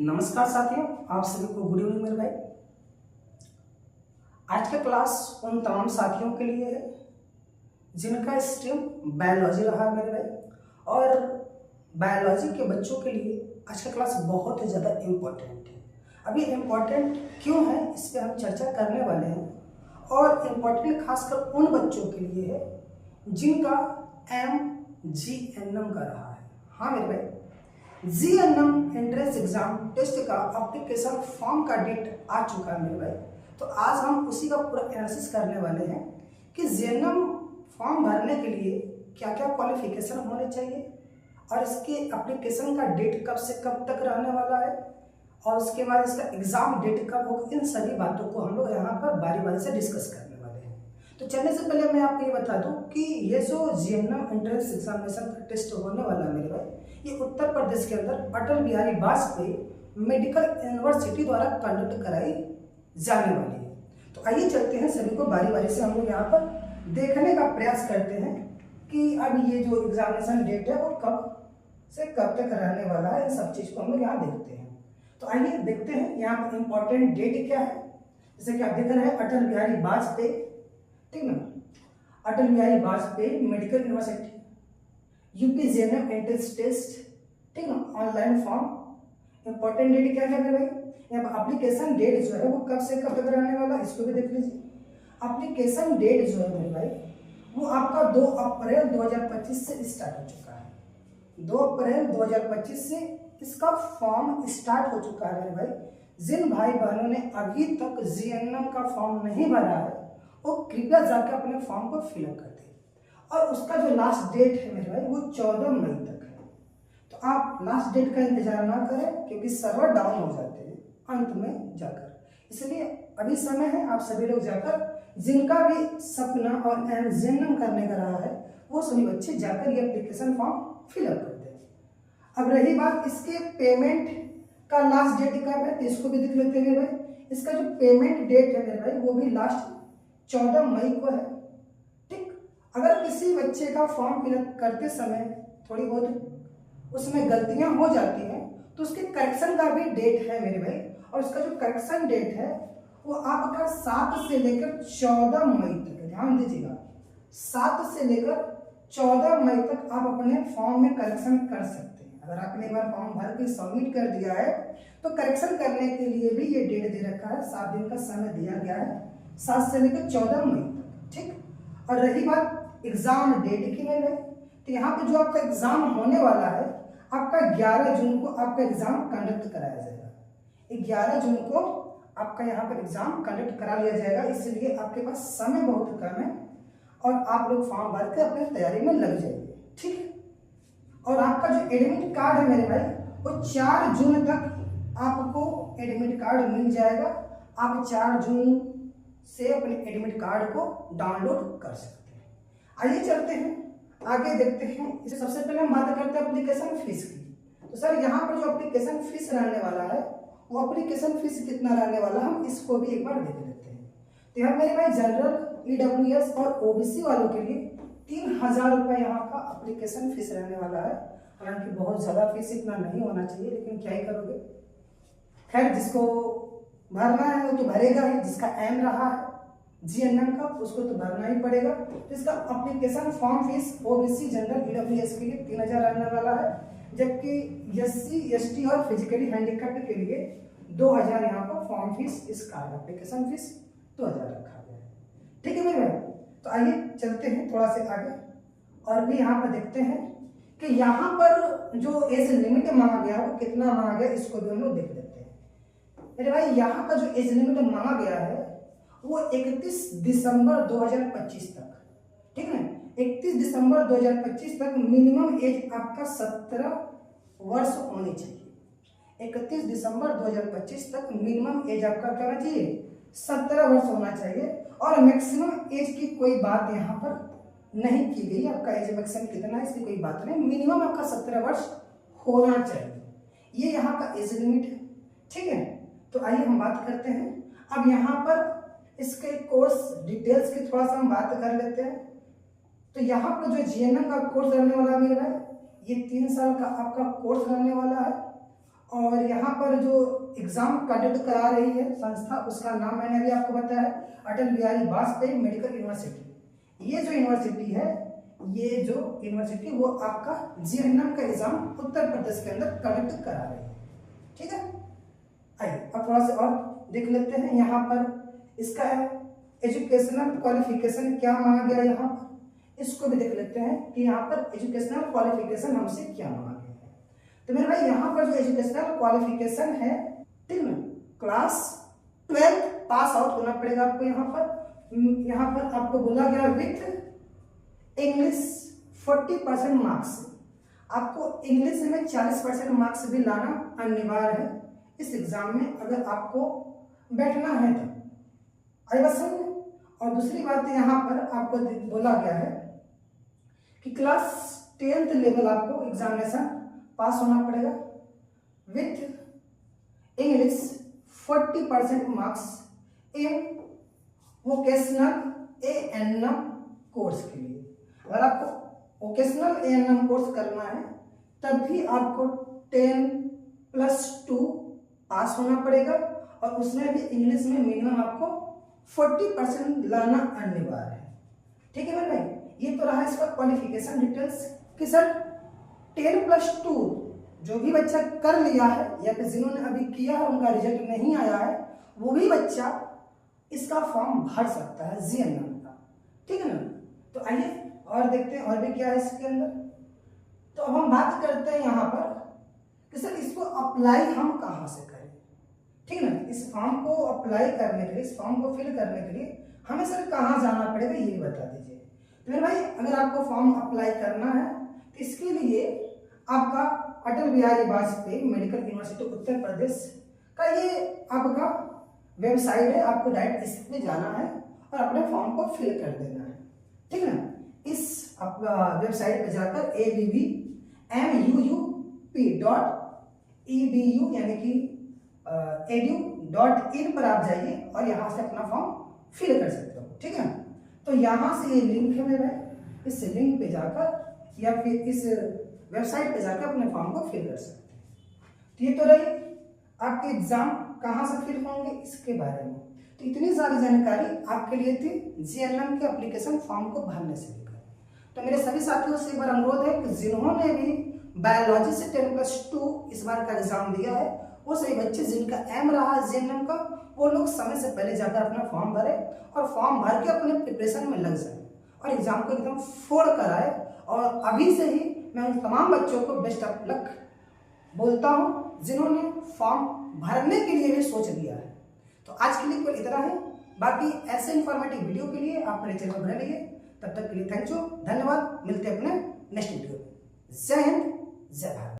नमस्कार साथियों, आप सभी को गुड इवनिंग मेरे भाई। आज का क्लास उन तमाम साथियों के लिए है जिनका स्ट्रीम बायोलॉजी रहा है मेरे भाई। और बायोलॉजी के बच्चों के लिए आज का क्लास बहुत ही ज़्यादा इम्पोर्टेंट है। अभी इम्पोर्टेंट क्यों है इस पर हम चर्चा करने वाले हैं। और इम्पोर्टेंट खासकर उन बच्चों के लिए है जिनका MGNM का रहा है। हाँ मेरे भाई, GNM एंट्रेंस एग्जाम टेस्ट का एप्लीकेशन फॉर्म का डेट आ चुका है मेरे भाई। तो आज हम उसी का पूरा एनालिसिस करने वाले हैं कि GNM फॉर्म भरने के लिए क्या क्या क्वालिफिकेशन होने चाहिए और इसके एप्लीकेशन का डेट कब से कब तक रहने वाला है और उसके बाद इसका एग्जाम डेट कब होगा। इन सभी बातों को हम लोग यहाँ पर बारी बारी से डिस्कस करने वाले हैं। तो चलने से पहले मैं आपको ये बता दूं कि ये जो GNM एंट्रेंस एग्जामिनेशन का टेस्ट होने वाला है मेरे भाई, ये उत्तर प्रदेश के अंदर अटल बिहारी वाजपेयी मेडिकल यूनिवर्सिटी द्वारा कंडक्ट कराई जाने वाली है। तो आइए चलते हैं, सभी को बारी बारी से हम लोग यहाँ पर देखने का प्रयास करते हैं कि अब ये जो एग्जामिनेशन डेट है वो कब से कब तक रहने वाला है। इन सब चीज़ को हम लोग यहाँ देखते हैं। तो आइए देखते हैं यहाँ पर इम्पोर्टेंट डेट क्या है। जैसे कि आप देख रहे हैं अटल बिहारी वाजपेयी, ठीक ना, Atal Bihari Vajpayee medical university UP GNM entrance test, ठीक ना, ऑनलाइन फॉर्म। इंपॉर्टेंट डेट क्या है मेरे भाई, यहाँ पर एप्लीकेशन डेट जो है वो कब से कब तक रहने वाला है, इसको भी देख लीजिए। एप्लीकेशन डेट जो है मेरे भाई वो आपका 2 अप्रैल 2025 से स्टार्ट हो चुका है। 2 अप्रैल 2025 से इसका फॉर्म स्टार्ट हो चुका है मेरे भाई। जिन भाई बहनों ने अभी तक GNM का फॉर्म नहीं भरा है वो कृपया जाकर अपने फॉर्म को फिलअप कर दें। और उसका जो लास्ट डेट है मेरे भाई वो 14 मई तक है। तो आप लास्ट डेट का इंतजार ना करें क्योंकि सर्वर डाउन हो जाते हैं अंत में जाकर, इसलिए अभी समय है। आप सभी लोग जाकर जिनका भी सपना और MGNM करने का रहा है वो सभी बच्चे जाकर ये एप्लीकेशन फॉर्म फिलअप कर दें। अब रही बात इसके पेमेंट का लास्ट डेट कब है, तो इसको भी देख लेते हैं भाई। इसका जो पेमेंट डेट है मेरे भाई वो भी लास्ट 14 मई को है। अगर किसी बच्चे का फॉर्म फिलअप करते समय थोड़ी बहुत उसमें गलतियां हो जाती हैं तो उसके करेक्शन का भी डेट है मेरे भाई। और उसका जो करेक्शन डेट है वो आपका 7 से लेकर 14 मई तक है। ध्यान दीजिएगा, 7 से लेकर 14 मई तक आप अपने फॉर्म में करेक्शन कर सकते हैं। अगर आपने एक बार फॉर्म भर के सबमिट कर दिया है तो करेक्शन करने के लिए भी ये डेट दे रखा है, 7 दिन का समय दिया गया है, 7 से लेकर 14 मई तक, ठीक। और रही बात एग्जाम डेट की मेरे भाई, तो यहाँ पे जो आपका एग्जाम होने वाला है आपका 11 जून को आपका एग्जाम कंडक्ट कराया जाएगा। 11 जून को आपका यहाँ पर एग्जाम कंडक्ट करा लिया जाएगा, इसलिए आपके पास समय बहुत कम है और आप लोग फॉर्म भर के अपनी तैयारी में लग जाइए, ठीक है। और आपका जो एडमिट कार्ड है मेरे भाई वो 4 जून तक आपको एडमिट कार्ड मिल जाएगा। आप 4 जून से अपने एडमिट कार्ड को डाउनलोड कर सकते हैं। आइए चलते हैं आगे, देखते हैं। इसे सबसे पहले हम बात करते हैं एप्लीकेशन फीस की। तो सर यहाँ पर जो एप्लीकेशन फीस रहने वाला है वो एप्लीकेशन फीस कितना रहने वाला है हम इसको भी एक बार देख लेते हैं। तो यहाँ मेरे भाई जनरल, EWS और OBC वालों के लिए 3000 रुपये यहाँ का एप्लीकेशन फीस रहने वाला है। हालांकि बहुत ज़्यादा फीस इतना नहीं होना चाहिए, लेकिन क्या ही करोगे। खैर, जिसको भरना है वो तो भरेगा ही, जिसका एम रहा है GNM का उसको तो भरना ही पड़ेगा। तो इसका application form fees OBC, general, EWS के लिए 3000 रहने वाला है, जबकि SC, ST और फिजिकली हैंडीकैप्ड के लिए 2000 यहाँ पर फॉर्म फीस, इसका एप्लीकेशन फीस 2000 रखा गया है, ठीक है मेरे भाई। तो आइए चलते हैं थोड़ा से आगे और भी यहाँ पर देखते हैं कि यहाँ पर जो एज लिमिट मांगा गया वो कितना मांगा गया, इसको भी हम लोग देख लेते हैं मेरे भाई। यहाँ का जो एज लिमिट मांगा गया है वो 31 दिसंबर 2025 तक, ठीक है। 31 दिसंबर 2025 तक मिनिमम एज आपका 17 वर्ष होनी चाहिए। 31 दिसंबर 2025 तक मिनिमम एज आपका क्या होना चाहिए, 17 वर्ष होना चाहिए। और मैक्सिमम एज की कोई बात यहाँ पर नहीं की गई, आपका एज मैक्सिमम कितना है इसकी कोई बात नहीं, मिनिमम आपका 17 वर्ष होना चाहिए। ये यहाँ का एज लिमिट है, ठीक है। तो आइए हम बात करते हैं अब यहाँ पर इसके कोर्स डिटेल्स की थोड़ा सा हम बात कर लेते हैं। तो यहाँ पर जो GNM का कोर्स रहने वाला है मेरे भाई, ये 3 साल का आपका कोर्स रहने वाला है और यहाँ पर जो एग्जाम कंडक्ट करा रही है संस्था, उसका नाम मैंने अभी आपको बताया, अटल बिहारी वाजपेयी मेडिकल यूनिवर्सिटी। ये जो यूनिवर्सिटी है, ये जो यूनिवर्सिटी वो आपका जीएनएम का एग्जाम उत्तर प्रदेश के अंदर कंडक्ट करा रही है। ठीक है, आइए अब थोड़ा सा और देख लेते हैं। यहाँ पर इसका एजुकेशनल क्वालिफिकेशन क्या मांगा गया, यहाँ पर इसको भी देख लेते हैं कि यहाँ पर एजुकेशनल क्वालिफिकेशन हमसे क्या मांगा गया है। तो मेरे भाई यहाँ पर जो एजुकेशनल क्वालिफिकेशन है, ठीक ना, क्लास 12 पास आउट होना पड़ेगा आपको। यहाँ पर आपको बोला गया विथ इंग्लिश 40% मार्क्स। आपको इंग्लिश में 40% मार्क्स भी लाना अनिवार्य है इस एग्जाम में, अगर आपको बैठना है तो। आई बात समझ। और दूसरी बात यहाँ पर आपको बोला गया है कि क्लास 10th लेवल आपको एग्जामिनेशन पास होना पड़ेगा with English 40% marks in vocational ANM course के लिए। अगर आपको वोकेशनल एएनएम कोर्स करना है तब भी आपको 10+2 पास होना पड़ेगा, और उसमें भी इंग्लिश में मिनिमम आपको 40% लाना अनिवार्य है। ठीक है मेरे भाई, ये तो रहा इसका क्वालिफिकेशन डिटेल्स कि सर 10+2 जो भी बच्चा कर लिया है या फिर जिन्होंने अभी किया है उनका रिजल्ट नहीं आया है, वो भी बच्चा इसका फॉर्म भर सकता है जीएनएम का। ठीक है ना, तो आइए और देखते हैं और भी क्या है इसके अंदर। तो अब हम बात करते हैं यहाँ पर कि सर इसको अप्लाई हम कहाँ से करें। ठीक है ना, इस फॉर्म को अप्लाई करने के लिए, इस फॉर्म को फिल करने के लिए हमें सर कहाँ जाना पड़ेगा ये भी बता दीजिए। तो मेरे भाई अगर आपको फॉर्म अप्लाई करना है तो इसके लिए आपका अटल बिहारी वाजपेयी मेडिकल यूनिवर्सिटी उत्तर प्रदेश का ये आपका वेबसाइट है। आपको डायरेक्ट इस पे जाना है और अपने फॉर्म को फिल कर देना है। ठीक है ना, इस वेबसाइट पे जाकर abbmuup.edu यानी कि edu.in पर आप जाइए और यहाँ से अपना फॉर्म फिल कर सकते हो। ठीक है, तो यहाँ से ये लिंक है मेरा, इस लिंक पे जाकर या फिर इस वेबसाइट पे जाकर अपने फॉर्म को फिल कर सकते हैं। तो ये तो रही आपके एग्जाम कहाँ से फिल होंगे इसके बारे में। तो इतनी सारी जानकारी आपके लिए थी जीएनएम के एप्लीकेशन फॉर्म को भरने से लेकर। तो मेरे सभी साथियों से एक बार अनुरोध है कि जिन्होंने भी बायोलॉजी से 10+2 इस बार का एग्जाम दिया है, वो सभी बच्चे जिनका एम रहा है जीएनएम का, वो लोग समय से पहले जाकर अपना फॉर्म भरे और फॉर्म भर के अपने प्रिपरेशन में लग जाए और एग्जाम को एकदम फोड़ कर आए। और अभी से ही मैं उन तमाम बच्चों को बेस्ट ऑफ लक बोलता हूँ जिन्होंने फॉर्म भरने के लिए भी सोच लिया है। तो आज के लिए केवल इतना है, बाकी ऐसे इंफॉर्मेटिव वीडियो के लिए आप मेरे चैनल बने रहिए। तब तक के लिए थैंक यू, धन्यवाद। मिलते हैं अपने नेक्स्ट वीडियो में। जय हिंद, जय भारत।